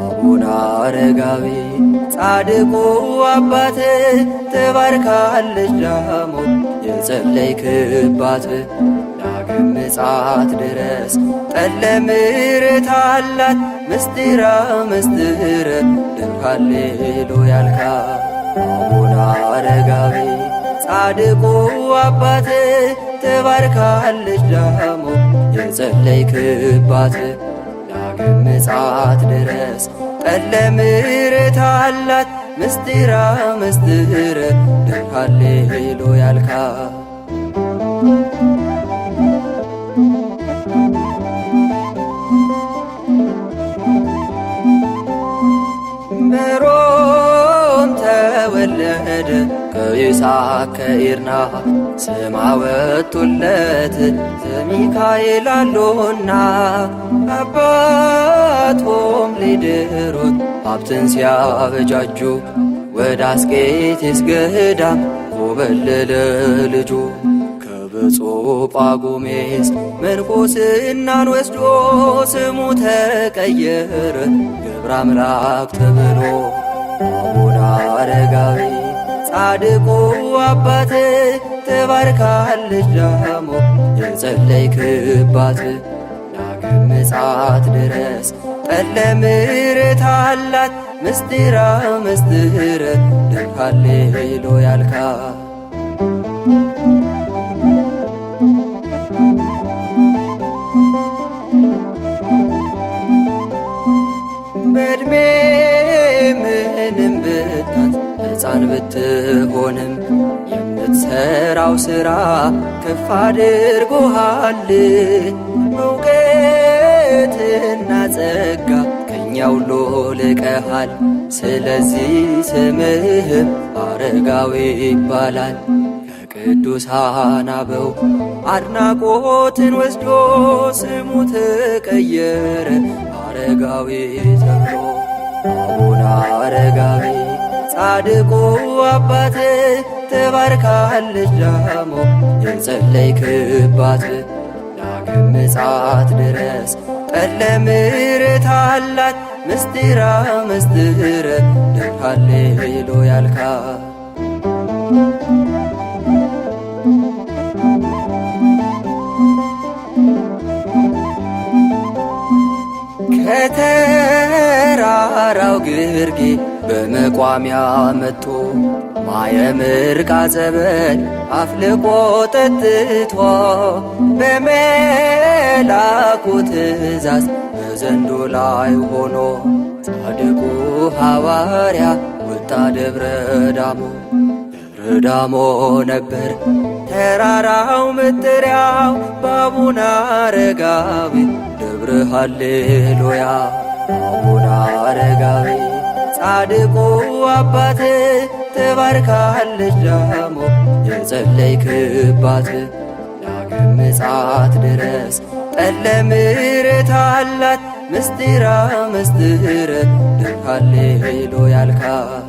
አቡነ አረጋዊ ጻድቁ አባት ትባርካለች ዳሞት የጸለይክባት ዳግም ምጽአት ድረስ ጠለ ምሕረት አላት ምስጢረ ምስጢር ድንቅ ሃሌሉያ ያልካት አቡነ አረጋዊ ጻድቁ አባት ትባርካለች ዳሞት የጸለይክባት ዳግም ምጽአት ድረስ ጠለ ምሕረት አላት ምስጢረ ምስጢር ድንቅ ሃሌሉያ ያልካት በሮም ተወለደ ከይስሐቅ ከዒርና ስም አወጡለት ዘሚካኤል አሎና አባቶም ሊድሩት ሀብትን ሲያበጃጁ ወደ አስቄጥስ ገዳም ኮበለለ ልጁ ከብፁዕ ጳጉሜስ ምንኩስናን ወስዶ ስሙ ተቀየረ ገብረ አምላክ ተብሎ አቡነ አረጋዊ ጻድቁ አባት ትባርካለች ዳሞት የጸለይክባት ዳግም ምጽአት ድረስ ጠለ ምሕረት አላት ምስጢረ ምስጢር ድንቅ ሃሌሉያ ያልካት በዕድሜ ምንም ብታት ሕፃን ብትሆንም የምትሠራው ሥራ ከፍ አድርጎሃል እውቀትና ጸጋ ከእኛ ሁሉ ልቀሃል ስለዚህ ስምህም አረጋዊ ይባላል ከቅዱሳን አበው አድናቆትን ወስዶ ስሙ ተቀየረ አረጋዊ ተብሎ አቡነ አረጋዊ ጻድቁ አባት ትባርካለች ዳሞት የጸለይክባት ዳግም ምጽአት ድረስ ጠለ ምሕረት አላት ምስጢረ ምስጢር ድንቅ ሃሌሉያ ያልካት ከተራራው ግርጌ በመቋሚያ መጥቶ ማየ ምርቃ ጸበል አፍልቆ ጠጥቶ በመላኩ ትእዛዝ በዘንዶ ላይ ሆኖ ጻድቁ ሐዋርያ ወጣ ደብረ ዳሞ ደብረ ዳሞ ነበር ተራራው መጠሪያው በአቡነ አረጋዊ ደብረ ሃሌሉያ አቡነ አረጋዊ ጻድቁ አባት ትባርካለች ዳሞት የጸለይክባት ዳግም ምጽአት ድረስ ጠለ ምሕረት አላት ምስጢረ ምስጢር ድንቅ ሃሌሉያ ያልካት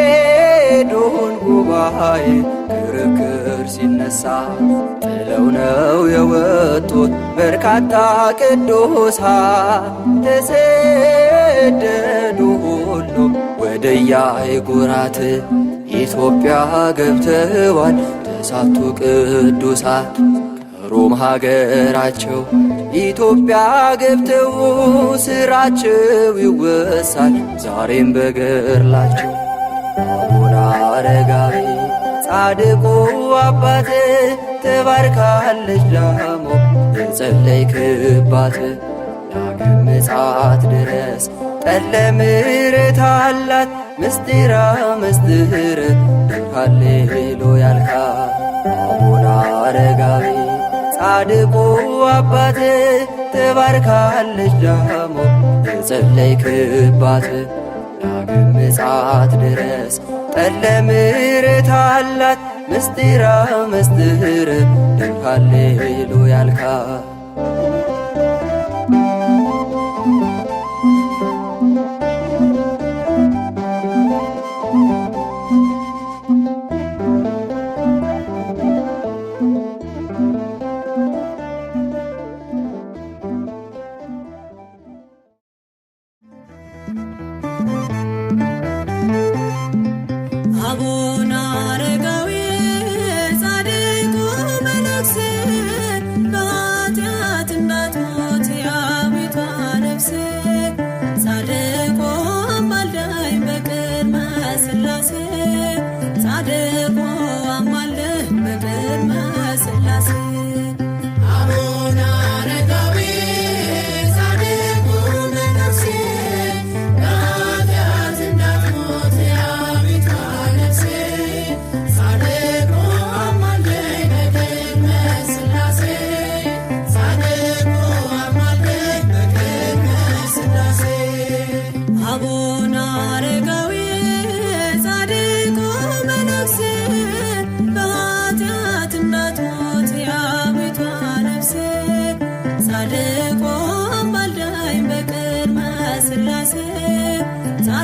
ኬልቄዶን ጉባኤ ክርክር ሲነሳ ጥለው ነው የወጡት በርካታ ቅዱሳን ተሰደዱ ሁሉ ወደየአህጉራት ኢትዮጵያ ገብተዋል ተሳቱ ቅዱሳት ከሮም ሀገራቸው ኢትዮጵያ ገብተው ስራቸው ይወሳል ዛሬም በገድላቸው አቡነ አረጋዊ ጻድቁ አባት ትባርካለች ዳሞት የጸለይክባት ዳግም ምጽአት ድረስ ጠለ ምሕረት አላት ምስጢረ ምስጢር ድንቅ ሃሌሉያ ያልካት አቡነ አረጋዊ ጻድቁ አባት ትባርካለች ዳሞት የጸለይክባት ዳግም ምጽአት ድረስ ጠለ ምሕረት አላት ምስጢረ ምስጢር ድንቅ ሃሌሉያ ያልካት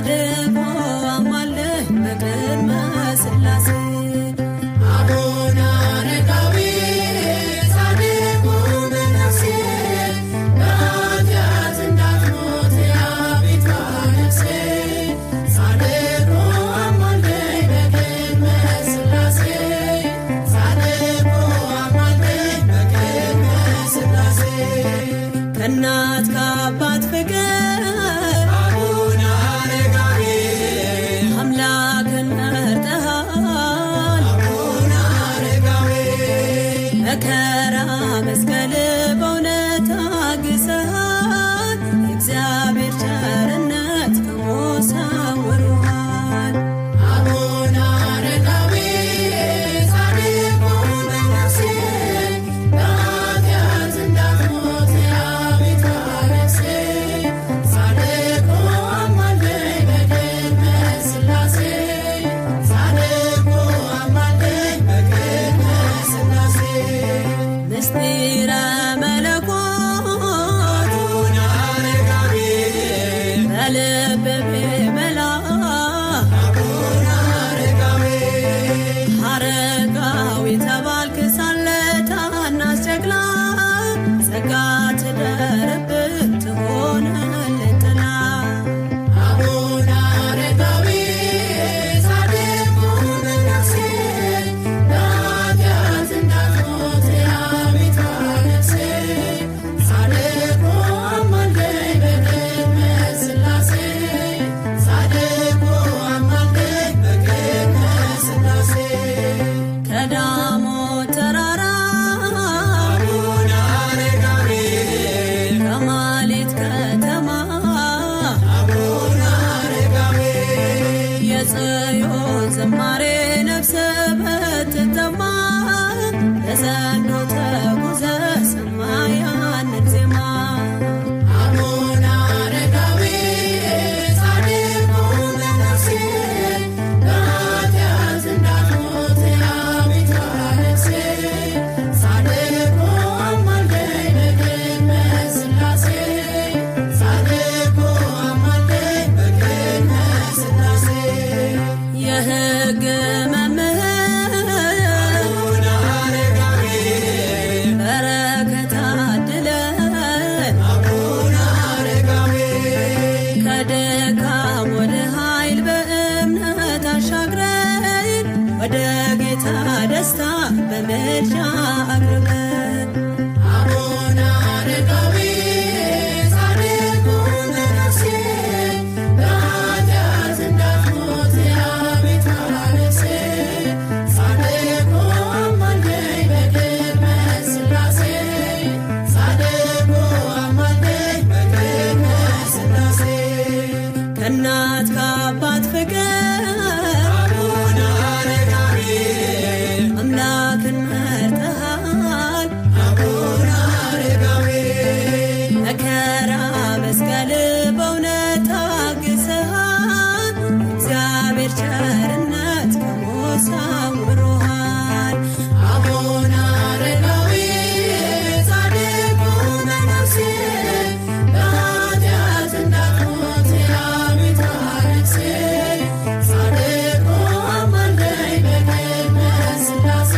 ጻድቁ አማልደኝ በቅድመ ሥላሴ አቡነ አረጋዊ ጻድቁ በነፍሴ በኃጢአት እንዳትሞት የአቤቱ ነፍሴ ጻድቁ አማልደኝ በቅድመ ሥላሴ ጻድቁ አማልደኝ በቅድመ ሥላሴ ከእናት ከአባት ፍቅር አቡነ አረጋዊ አምላክን መርጠሃል አቡነ አረጋዊ መከራ መስቀል በእውነት ታግሰሃል የእግዚአብሔር ቸርነት ከሞት ሰውሮሃል አቡነ አረጋዊ ጻድቁ በነፍሴ በኃጢአት እንዳትሞት የአቤቱ ነፍሴ ጻድቁ አማልደኝ በቅድመ ሥላሴ ጻድቁ አማልደኝ በቅድመ ሥላሴ ምስጢረ መለኮት አቡነ አረጋዊ በልብ ቢመላ አቡነ አረጋዊ አረጋዊ ተባልክ ሳለ ታናሽ ጨቅላ ጸጋ ትደርብህ ትሆንልህ ጥላ አቡነ አረጋዊ ጻድቁ በነፍሴ በኃጢአት እንዳትሞት የአቤቱ ነፍሴ ጻድቁ አማልደኝ በቅድመ ሥላሴ ጻድቁ አማልደኝ በቅድመ ሥላሴ ከዳሞት ተራራ አቡነ አረጋዊ ከማሌት ከተማ አቡነ አረጋዊ የጽዮን ዝማሬ ነፍስ ብትጠማ በዘንዶ ተጉዘህ ሰማ ያንን ዜማ አቡነ አረጋዊ ጻድቁ በነፍሴ በኃጢአት እንዳትሞት የአቤቱ ነፍሴ ጻድቁ አማልደኝ በቅድመ ሥላሴ ጻድቁ አማልደኝ በቅድመ ሥላሴ የሕግ መምህር አቡነ አረጋዊ በረከት አድለን አቡነ አረጋዊ ከድካም ወደ ኃይል በእምነት አሻግረን ወደ ጌታ ደስታ በምልጃ አቅርበን አቡነ አረጋዊ ጻድቁ በነፍሴ በኃጢአት እንዳትሞት የአቤቱ ነፍሴ ጻድቁ አማልደኝ በቅድመ ሥላሴ ጻድቁ አማልደኝ በቅድመ ሥላሴ ከእናት ከአባት ፍቅር አቡነ አረጋዊ አምላክን መርጠሃል አቡነ አረጋዊ መከራ መስቀል በእውነት ታግሰሃል እግዚአብሔር ቸርነት ከሞት ሰውሮሃል አቡነ አረጋዊ ጻድቁ በነፍሴ በኃጢአት እንዳትሞት የአቤቱ ነፍሴ ጻድቁ አማልደኝ በቅድመ ሥላሴ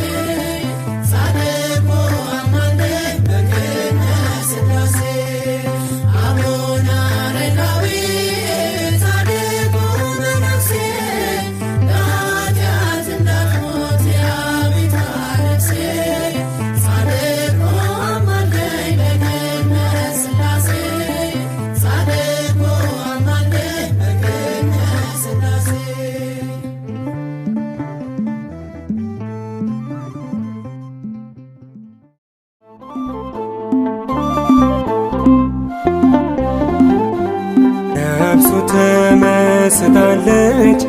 ጻድቁ አማልደኝ በቅድመ ሥላሴ አቡነ አረጋዊ ጻድቁ በነፍሴ በኃጢአት እንዳትሞት የአቤቱ ነፍሴ ጻድቁ አማልደኝ በቅድመ ሥላሴ ጻድቁ አማልደኝ በቅድመ ሥላሴ ነፍሱ ተመስጣለች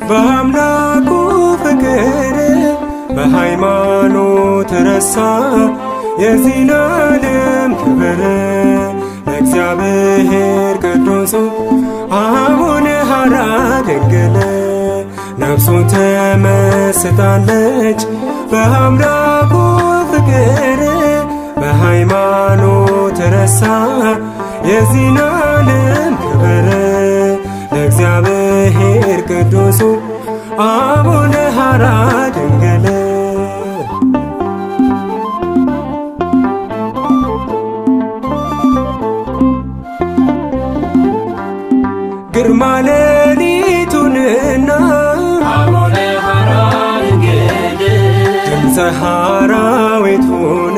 በአምላኩ ፍቅር በሃይማኖት ረሳ የዚህን ዓለም ክብር ለእግዚአብሔር ቅዱሱ አቡነ ሐራ ድንግል ነፍሱ ተመስጣለች በአምላኩ ፍቅር በሃይማኖት ረሳ የዚህን ዓለም ክብር ለእግዚአብሔር ለእግዚአብሔር ቅዱሱ አቡነ ሐራ ድንግል ግርማ ሌሊቱንና አቡነ ሐራ ድንግል ድምፀ ሐራዊቱን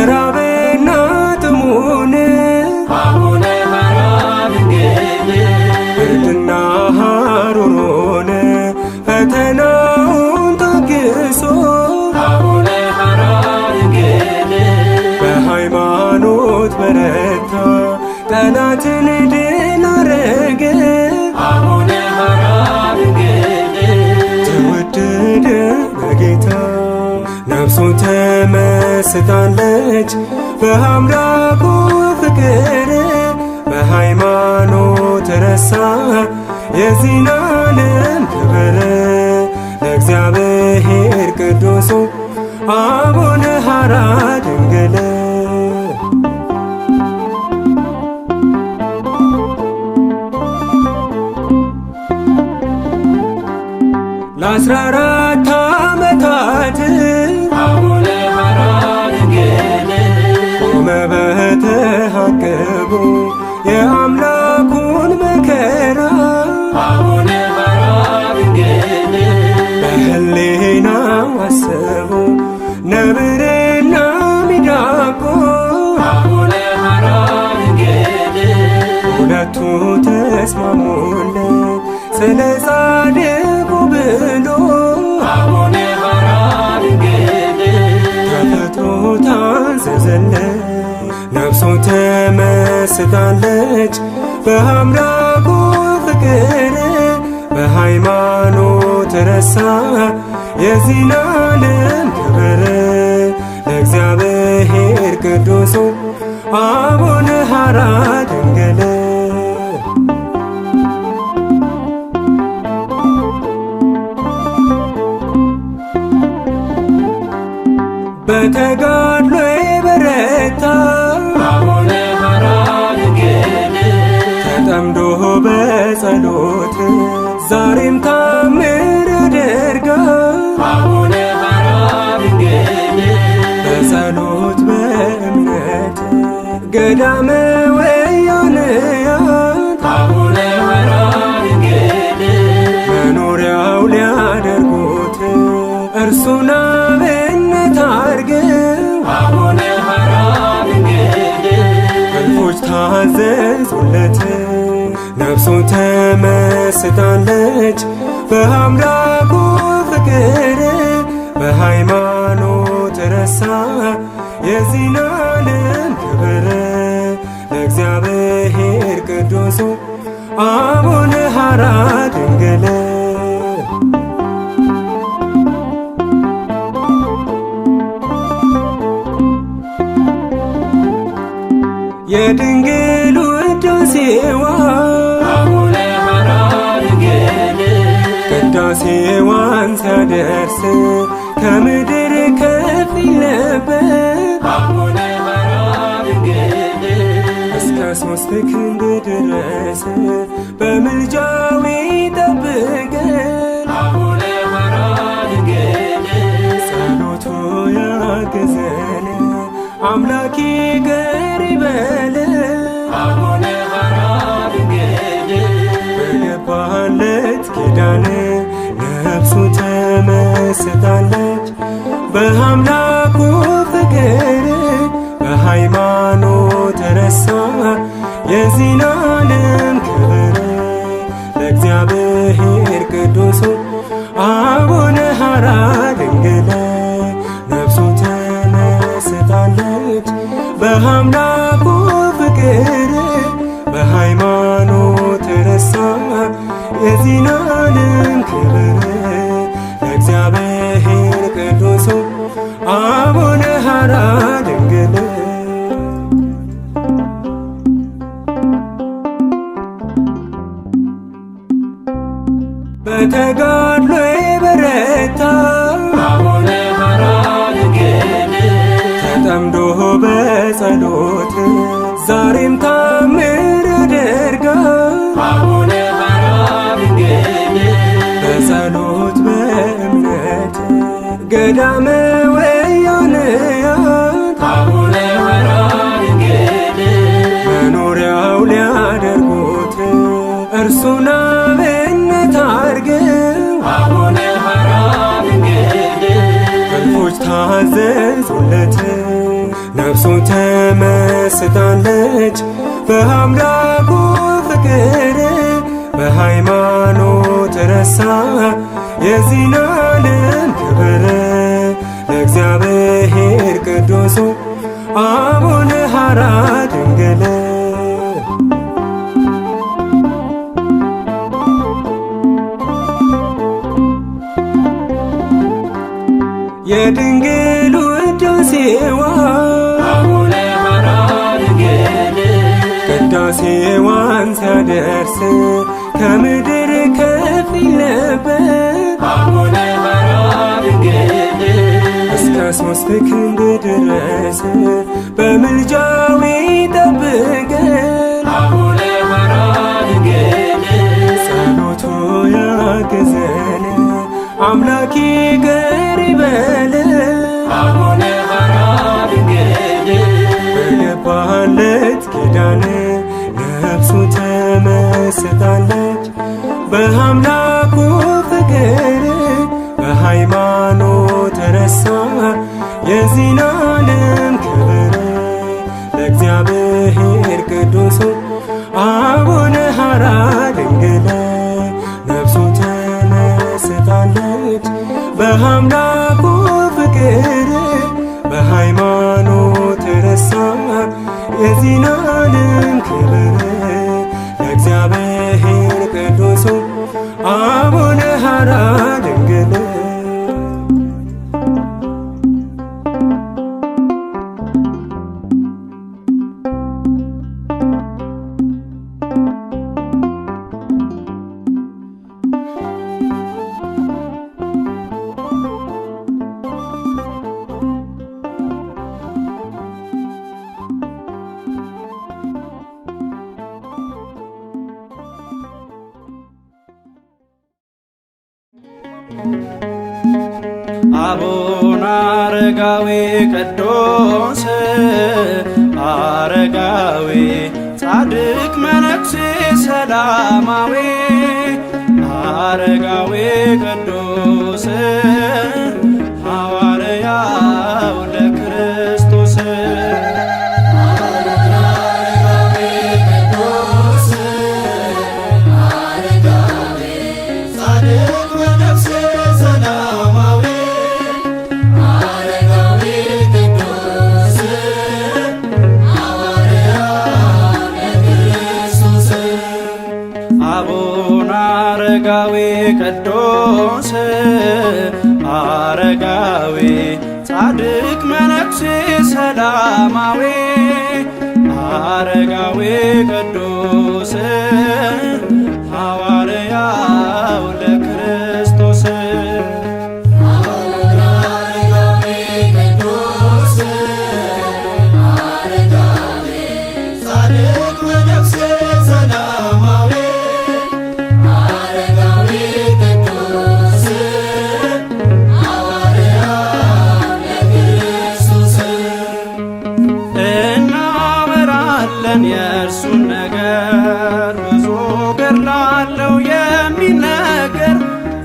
ራብና ጥሙን አቡነ ሐራ ድንግል ብርድና ሐሩሩን ፈተናውን ታግሶ አቡነ ሐራ ድንግል በሃይማኖት በረታ ጠላትን ድል አረገ አቡነ ሐራ ድንግል ተወደደ በጌታ ነፍሱ ተመስጣለች በአምላኩ ፍቅር በሃይማኖት ረሳ የዚህን ዓለም ክብር ለእግዚአብሔር ቅዱሱ አቡነ ሐራ ድንግል ለ14 ዓመታት አቡነ ሐራ ድንግል ቆመ በተሃቅቦ የአምላኩን መከራ አቡነ ሐራ ድንግል በህሊናው አሰቡ ነብርና ሚዳቆ አቡነ ሐራ ድንግል ሁለቱ ተስማሙለት ስለ ጻድቁ ብሎ አቡነ ሐራ ድንግል ተፈጥሮ ታዘዘለት ነፍሱ ተመስጣለች በአምላኩ ፍቅር በሃይማኖት ረሳ የዚህን ዓለም ክብር ለእግዚአብሔር ቅዱሱ አቡነ ሐራ ድንግል በተጋድሎ የበረታ አቡነ ሐራ ድንግል ተጠምዶ በጸሎት ዛሬም ታምር ያደርጋል አቡነ ሐራ ድንግል በጸሎት በእምነት ገዳመ ወያንያት አቡነ ሐራ ድንግል መኖሪያው ሊያደርጉት እርሱን አብነት አርገው አቡነ ሐራ ድንግል እልፎች ታዘዙለት ነፍሱ ተመስጣለች በአምላኩ ፍቅር በሃይማኖት ረሳ የዚህን ዓለም ክብር ለእግዚአብሔር ቅዱሱ አቡነ ሐራ ድንግል የድንግል ውዳሴዋ አቡነ ሐራ ድንግል ቅዳሴዋን ሲያደርስ ከምድር ከፍ ይል ነበር አቡነ ሐራ ድንግል እስከ 3 ክንድ ድረስ በምልጃው ይጠብቀን አቡነ ሐራ ድንግል ጸሎቱ ያገዘን አምላክ ይቅር ይበለን አቡነ ሐራ ድንግል በገባለት ኪዳን ነፍሱ ተመስጣለች በአምላኩ ፍቅር በሃይማኖት ረሳ የዚህን ዓለም ክብር ለእግዚአብሔር ቅዱሱ አቡነ ሐራ ድንግል ነፍሱ ተመስጣለች በአምላኩ ፍቅር በሃይማኖት ረሳ የዚህን ዓለም ክብር ለእግዚአብሔር ቅዱሱ አቡነ ሐራ ድንግል በተጋድሎ የበረታ አቡነ ሐራ ድንግል ተጠምዶ በጸሎት ዛሬም ታምር ያደርጋል አቡነ ሐራ ገዳመ ወያንያት አቡነ ሐራ ድንግል መኖሪያው ሊያደርጉት እርሱን አብነት አርገው አቡነ ሐራ ድንግል እልፎች ታዘዙለት። ነፍሱ ተመስጣለች በአምላኩ ፍቅር በሃይማኖት ረሳ የዚህን ዓለም ክብር። ለእግዚአብሔር ቅዱሱ አቡነ ሐራ ድንግል የድንግል ውዳሴዋ አቡነ ሐራ ድንግል ቅዳሴዋን ሲያደርስ ከምድር ከፍ ይል ነበር። አቡነ ሐራ ድንግል እስከ 3 ክንድ ድረስ በምልጃው ይጠብቀን። አቡነ ሐራ ድንግል ጸሎቱ ያግዘን አምላክ ይቅር ይበለን። አቡነ ሐራ ድንግል በገባለት ኪዳን ነፍሱ ተመስጣለች በአምላኩ ፍቅር በሃይማኖት ረሳ የዚህን ዓለም ክብር። ለእግዚአብሔር ቅዱሱ አቡነ ሐራ ድንግል ነፍሱ ተመስጣለች በአምላኩ ፍቅር በሃይማኖት ረሳ የዚህን ዓለም ክብር። ለእግዚአብሔር ቅዱሱ አቡነ ሐራ ድንግል አቡነ አረጋዊ ቅዱስ አረጋዊ ጻድቅ መነኩሴ ሰላማዊ አረጋዊ ቅዱስ ሐዋርያው ለክርስቶስ አረጋዊ ቅዱስ አረጋዊ ጻድቅ መነኩሴ ሰላማዊ አረጋዊ ቅዱስ ሐዋርያው ለክርስቶስ የእርሱን ነገር ብዙ ገድላለው የሚነገር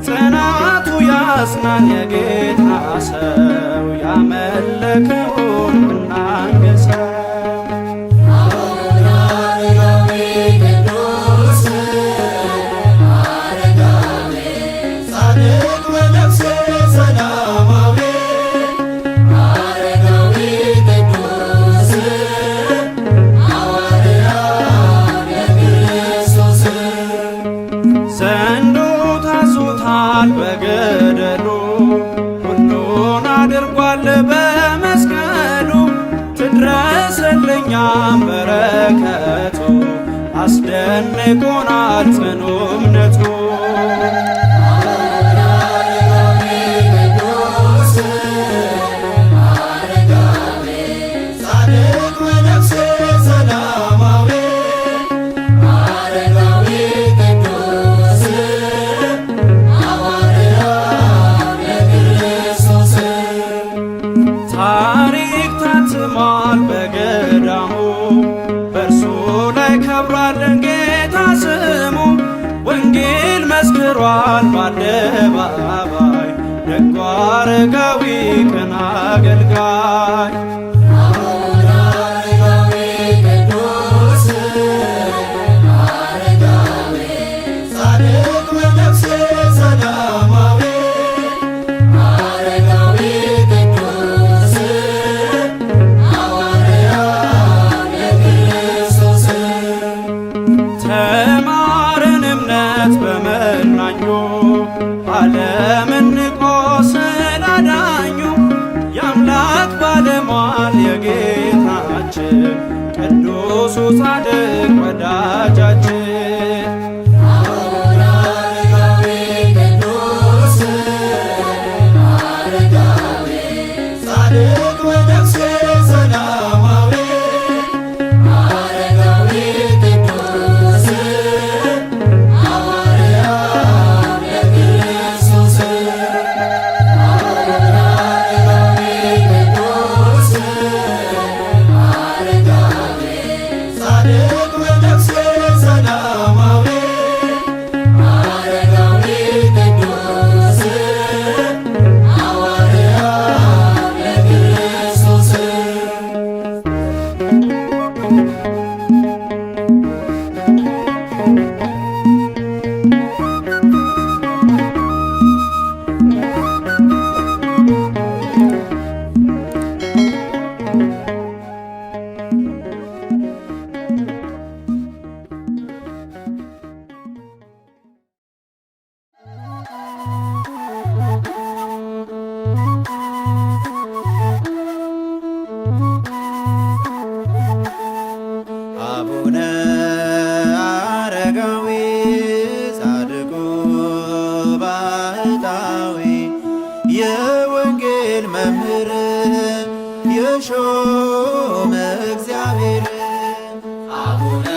ጽናቱ ያጽናን የጌታ ሰው ያመለከውን እናንገሰው። ዘንዶ ታዞታል በገደሉ ሁሉን አድርጓል በመስቀሉ ትድረስልኛም በረከቱ አስደንቆናል ጽኑ እምነቱ። ክርስቶስ ላይ ከብሯል ጌታ ስሙ ወንጌል መስክሯል በአደባባይ ደጉ አረጋዊ ቅን አገልጋይ ተማርን እምነት በመናኙ ዓለምን ንቆ ስላዳኙ የአምላክ ባለሟል የጌታችን ቅዱሱ ጻድቅ ወዳጃችን አቡነ አረጋዊ ጻድቁ ባህታዊ የወንጌል መምህር የሾመ እግዚአብሔር አቡነ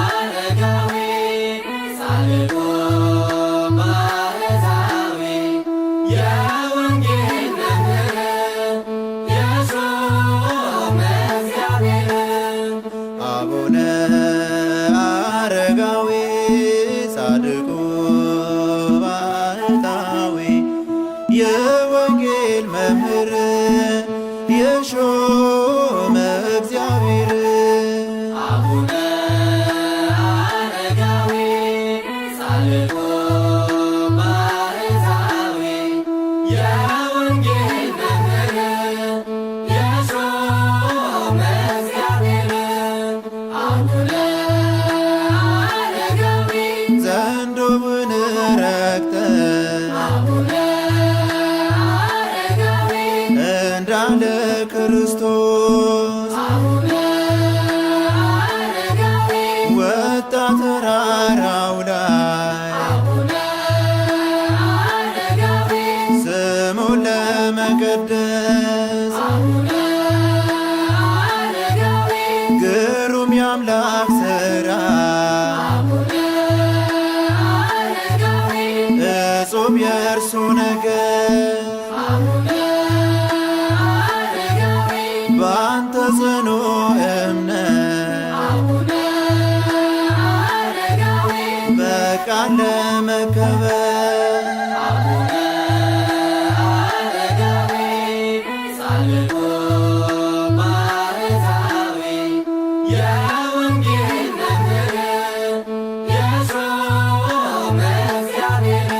አረጋዊ ጻድቁ ባህታዊ የወንጌል መምህር የሾመ እግዚአብሔር አቡነ አረጋዊ ጻድቁ ባህታዊ የወንጌል መምህር የሾመ እግዚአብሔር አቡነ አረጋዊ ጻድቁ ባህታዊ የወንጌል መምህር የሾመ እግዚአብሔር አቡነ አረጋዊ ዘንዶውን ረግጠህ አቡነ አረጋዊ እንዳለ ክርስቶስ አቡነ አረጋዊ ወጣ ተራራው ላይ አቡነ አረጋዊ ስሙን ለመቀደስ አቡነ አረጋዊ ግሩም የአምላክ ሥራ አቡነ አረጋዊ እጹብ የእርሱ ነገር አቡነ አረጋዊ በአንተ ጽኑ እምነት አቡነ አረጋዊ በቃል ለመከበር አቡነ አረጋዊ ጻድቁ ባህታዊ የወንጌል መምህር የሾመ እግዚአብሔር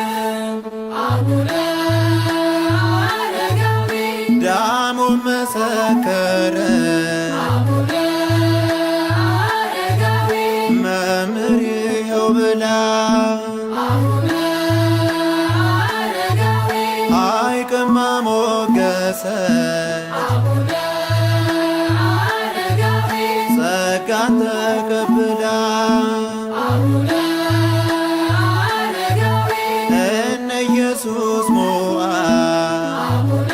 አቡነ አረጋዊ ዳሙ መሰከረ አቡነ አረጋዊ መምህር ይኸው ብላ አቡነ አረጋዊ አይቅማ ሞገሰ አቡነ አረጋዊ ጸጋን ተቀብላ አቡነ አረጋዊ እነ ኢየሱስ ሞዓ አቡነ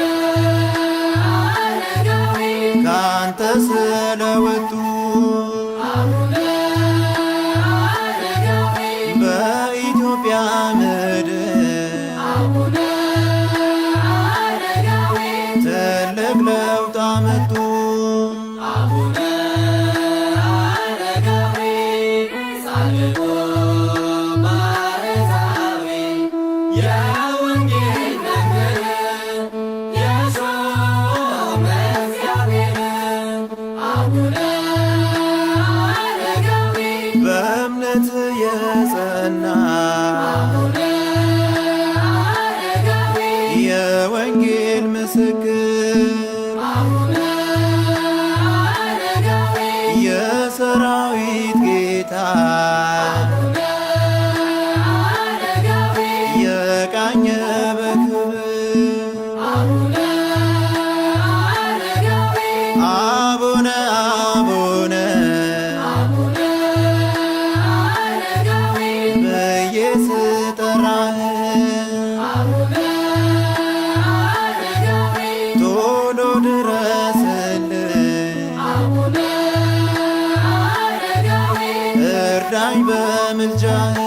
አረጋዊ ካንተ ስለወጡ አቡነ አረጋዊ በኢትዮጵያ ምድር አቡነ አረጋዊ ትልቅ ለውጥ አመጡ። አቡነ የጸና የወንጌል ምስክር የሰራዊት ጌታ የቃኘ በክብር አቡነ አቡነ ብዬ ስጠራህ ቶሎ ድረስልኝ እርዳኝ በምልጃህ